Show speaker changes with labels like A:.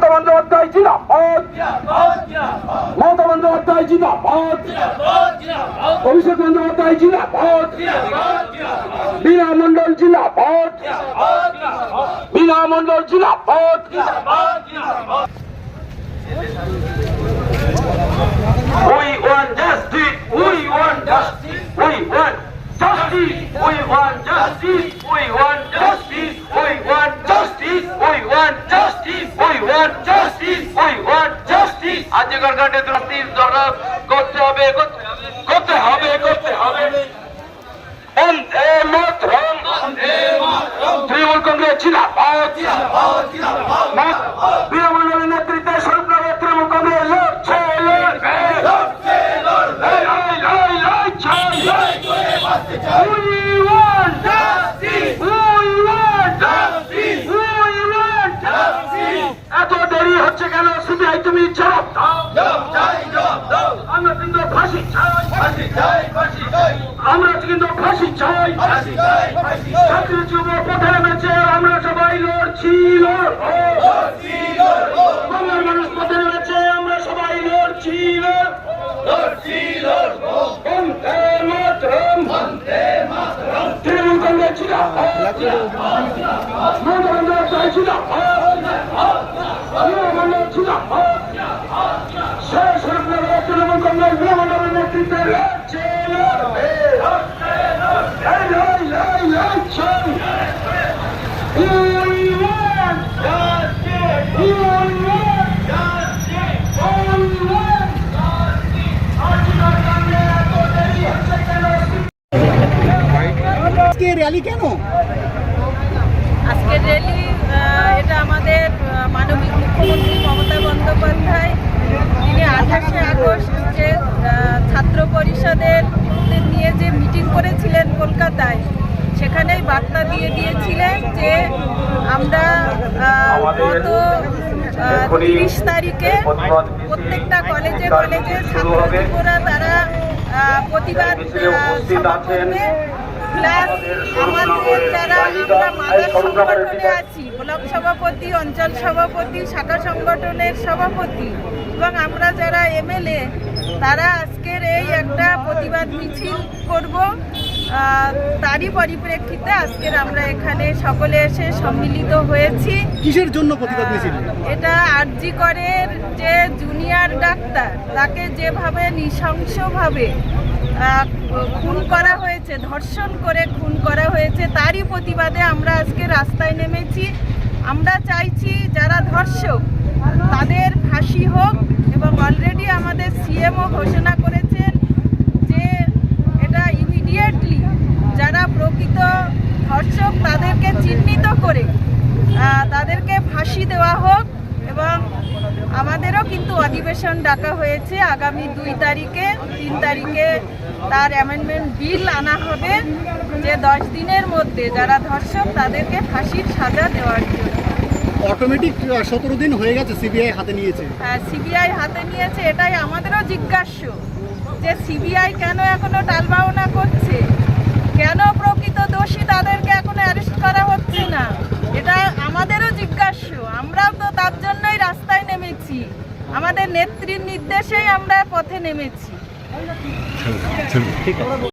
A: মমতা বন্দ্যোপাধ্যায় জিন্দাবাদ, মমতা বন্দ্যোপাধ্যায় জিন্দাবাদ, অভিষেক বন্দ্যোপাধ্যায় জিন্দাবাদ, বীণা মণ্ডল জিন্দাবাদ, বীণা মণ্ডল জিন্দাবাদ। We want justice, we want justice, we want justice, we want justice, we want justice, we want justice, we want justice, we want justice, we want justice. আজকের ঘটে দ্রুতির জবাব করতে হবে, করতে হবে, করতে হবে। বন্দে মাতরম, বন্দে মাতরম। তৃণমূল কংগ্রেস জিন্দাবাদ, জিন্দাবাদ, জিন্দাবাদ। বীণা মণ্ডলের নেতৃত্বে স্বরূপনগর তৃণমূল কংগ্রেস লড়ছে, লড়বে, লড়ছে, লড়বে। We want justice, we want justice, we want justice. এত দেরি হচ্ছে কেন? সিবিআই তুমি জবাব দাও, জবাব চাই, জবাব দাও। আমরা কিন্তু ফাঁসি চাই, ফাঁসি চাই, ফাঁসি চাই। আমরা কিন্তু ফাঁসি চাই, ফাঁসি চাই, ফাঁসি চাই। ছাত্রী যুব পথে নেমেছে, আমরা সবাই লড়ছি, লড়বো, লড়ছি, লড়বো। বাংলার মানুষ পথে নেমেছে, আমরা সবাই লড়ছি, লড়ছি, লড়বো। বন্দে মাতরম, বন্দে মাতরম। তৃণমূল কংগ্রেস জিন্দাবাদ, মমতা বন্দ্যোপাধ্যায় জিন্দাবাদ, বীণা মণ্ডল জিন্দাবাদ। শেষ স্বরূপনগর তৃণমূল কংগ্রেস বীণা মণ্ডলের নেতৃত্বে লড়ছে, লড়বে, লড়ছে। We want justice, we want justice, we want justice.
B: আজকে র্যালি কেন?
C: আজকের র্যালি এটা আমাদের মাননীয় মুখ্যমন্ত্রী মমতা বন্দ্যোপাধ্যায় তিনি 28শে আগস্ট যে ছাত্র পরিষদের নিয়ে যে মিটিং করেছিলেন কলকাতায়, সেখানেই বার্তা দিয়ে দিয়েছিলেন যে আমরা গত 30 তারিখে প্রত্যেকটা কলেজে কলেজে ছাত্ররা তারা প্রতিবাদ সভা করবে। প্লাস আমাদের যারা আমরা মাদার সংগঠনে আছি, ব্লক সভাপতি, অঞ্চল সভাপতি, শাখা সংগঠনের সভাপতি এবং আমরা যারা এমএলএ, তারা আজকের এই একটা প্রতিবাদ মিছিল করব। তারই পরিপ্রেক্ষিতে আজকের আমরা এখানে সকলে এসে সম্মিলিত হয়েছি।
B: কিসের জন্য প্রতিবাদ মিছিল?
C: এটা আরজি করের যে জুনিয়র ডাক্তার, তাকে যেভাবে নৃশংসভাবে খুন করা হয়েছে, ধর্ষণ করে খুন করা হয়েছে, তারই প্রতিবাদে আমরা আজকে রাস্তায় নেমেছি। আমরা চাইছি যারা ধর্ষক তাদের ফাঁসি হোক এবং অলরেডি আমাদের সিএমও ঘোষণা করেছেন যে এটা ইমিডিয়েটলি যারা প্রকৃত ধর্ষক তাদেরকে চিহ্নিত করে তাদেরকে ফাঁসি দেওয়া হোক। এবং আমাদেরও কিন্তু অধিবেশন ডাকা হয়েছে আগামী 2 তারিখে, 3 তারিখে তার অ্যামেন্ডমেন্ট বিল আনা হবে যে 10 দিনের মধ্যে যারা ধর্ষক তাদেরকে ফাঁসির সাজা দেওয়ার জন্য।
B: অটোমেটিক 17 দিন হয়ে গেছে, সিবিআই হাতে নিয়েছে।
C: হ্যাঁ, সিবিআই হাতে নিয়েছে। এটাই আমাদেরও জিজ্ঞাস্য যে সিবিআই কেন এখনো টালবাহনা করছে, কেন প্রকৃত দোষী তাদেরকে এখনো অ্যারেস্ট করা হচ্ছে না, এটা আমাদেরও জিজ্ঞাস্য। আমরাও তো তার জন্যই রাস্তায় নেমেছি, আমাদের নেত্রীর নির্দেশেই আমরা পথে নেমেছি।